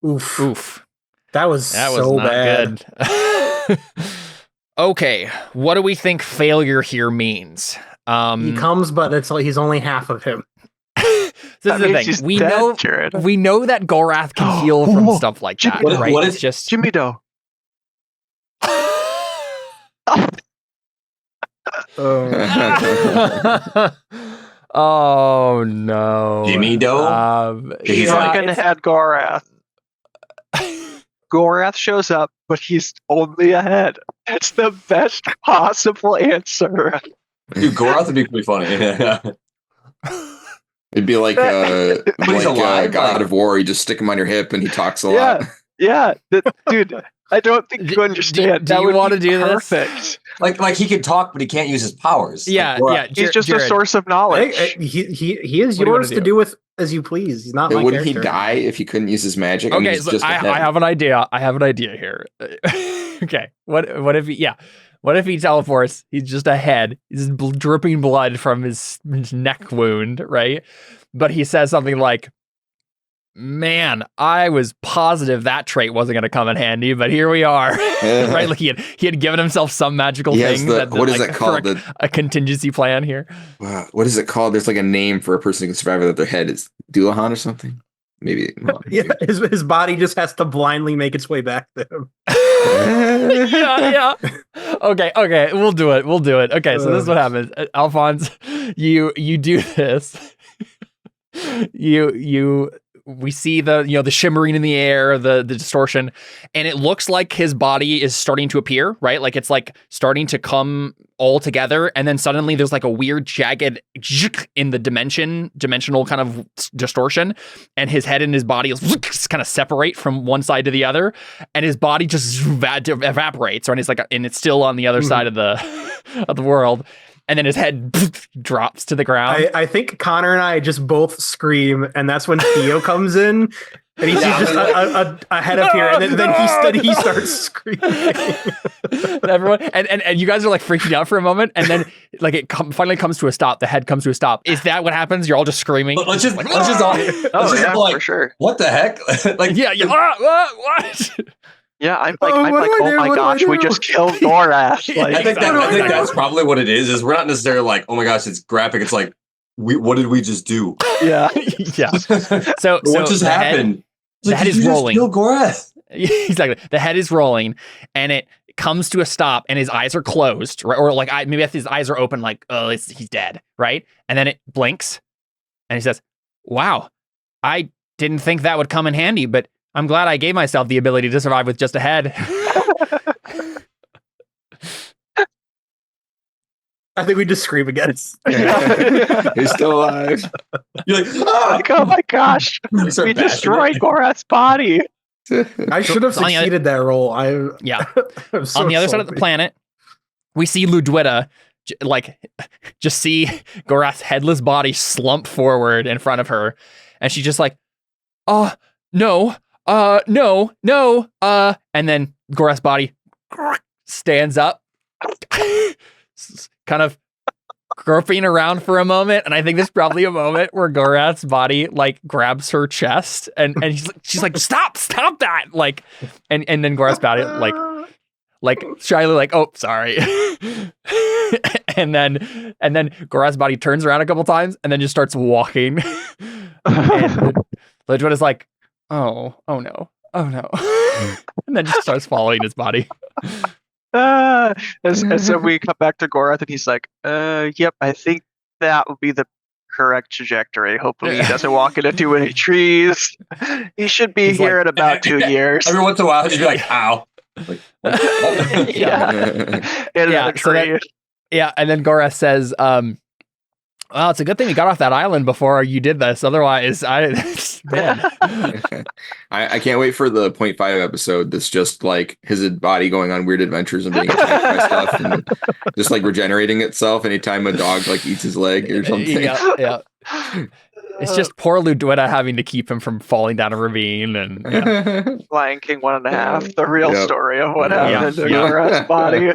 Oof. That was so not bad. Good. Okay, what do we think failure here means? He comes, but he's only half of him. This is the thing. We know that Gorath can heal from stuff like that, right? What It's is just Jimmy Doe? Oh no, Jimmy Doe? He's not gonna have Gorath. Gorath shows up, but he's only a head. That's the best possible answer. Dude, Gorath would be pretty funny. It'd be like he's alive, God of War. You just stick him on your hip and he talks a lot. Yeah, dude. I don't think you understand. Do you want to do perfect. this? Like he can talk, but he can't use his powers. Yeah, like, He's just Jared. a source of knowledge. He is yours to do with as you please. He's not my Wouldn't character. he die if he couldn't use his magic? Okay, so I have an idea. I have an idea here. Okay, what if he teleports? He's just a head. He's dripping blood from his neck wound, right? But he says something like, "Man, I was positive that trait wasn't going to come in handy, but here we are." Right? Like he had given himself some magical thing. What is it called? A contingency plan here. What is it called? There's like a name for a person who can survive without their head. Is Doulahan or something? Maybe. Yeah, his body just has to blindly make its way back to him. yeah. Okay. We'll do it. Okay, so this is what happens. Alphonse, you do this. We see the shimmering in the air, the distortion, and it looks like his body is starting to appear, right? Like it's like starting to come all together, and then suddenly there's like a weird jagged in the dimensional kind of distortion, and his head and his body is kind of separate from one side to the other, and his body just evaporates, and it's still on the other side of the world. And then his head drops to the ground. I think Connor and I just both scream, and that's when Theo comes in, and he sees just a head appear, and then he starts screaming. Everyone, and you guys are like freaking out for a moment, and then like it finally comes to a stop. The head comes to a stop. Is that what happens? You're all just screaming. Let's just all for sure. What the heck? Like what? Yeah, I'm like, oh my gosh, we just killed Gorath. Like, I think that's probably what it is. Is we're not necessarily like, oh my gosh, it's graphic. It's like, what did we just do? Yeah. So what just happened? The head is rolling. Kill Gorath. Exactly. The head is rolling, and it comes to a stop, and his eyes are closed, right? Or like maybe his eyes are open, like he's dead, right? And then it blinks, and he says, "Wow, I didn't think that would come in handy, but I'm glad I gave myself the ability to survive with just a head." I think we just scream again. He's still alive. You're like, oh my gosh, we destroyed Gorath's body. I should have succeeded that role. On the other side of the planet, we see Ludwita just see Gorath's headless body slump forward in front of her, and she's just like, "Oh no, no," and then Gorath's body stands up, kind of groping around for a moment, and I think there's probably a moment where Gorath's body like grabs her chest, and she's like, stop that, like, and then Gorath's body like shyly like, oh, sorry. and then Gorath's body turns around a couple times and then just starts walking. And Ludwig is like, oh no, and then just starts following his body. And so we come back to Gorath, and he's like, yep, I think that will be the correct trajectory. Hopefully he doesn't walk into too many trees. He should be here in about 2 years. Every once in a while, he'd be like, ow. Like, and then Gorath says, well, it's a good thing we got off that island before you did this. Otherwise, man. I can't wait for the 0.5 episode that's just like his body going on weird adventures and being attacked by stuff and just like regenerating itself anytime a dog like eats his leg or something. Yeah. It's just poor Ludwita having to keep him from falling down a ravine. And Lion King 1.5, the real story of what happened to Gorath's body.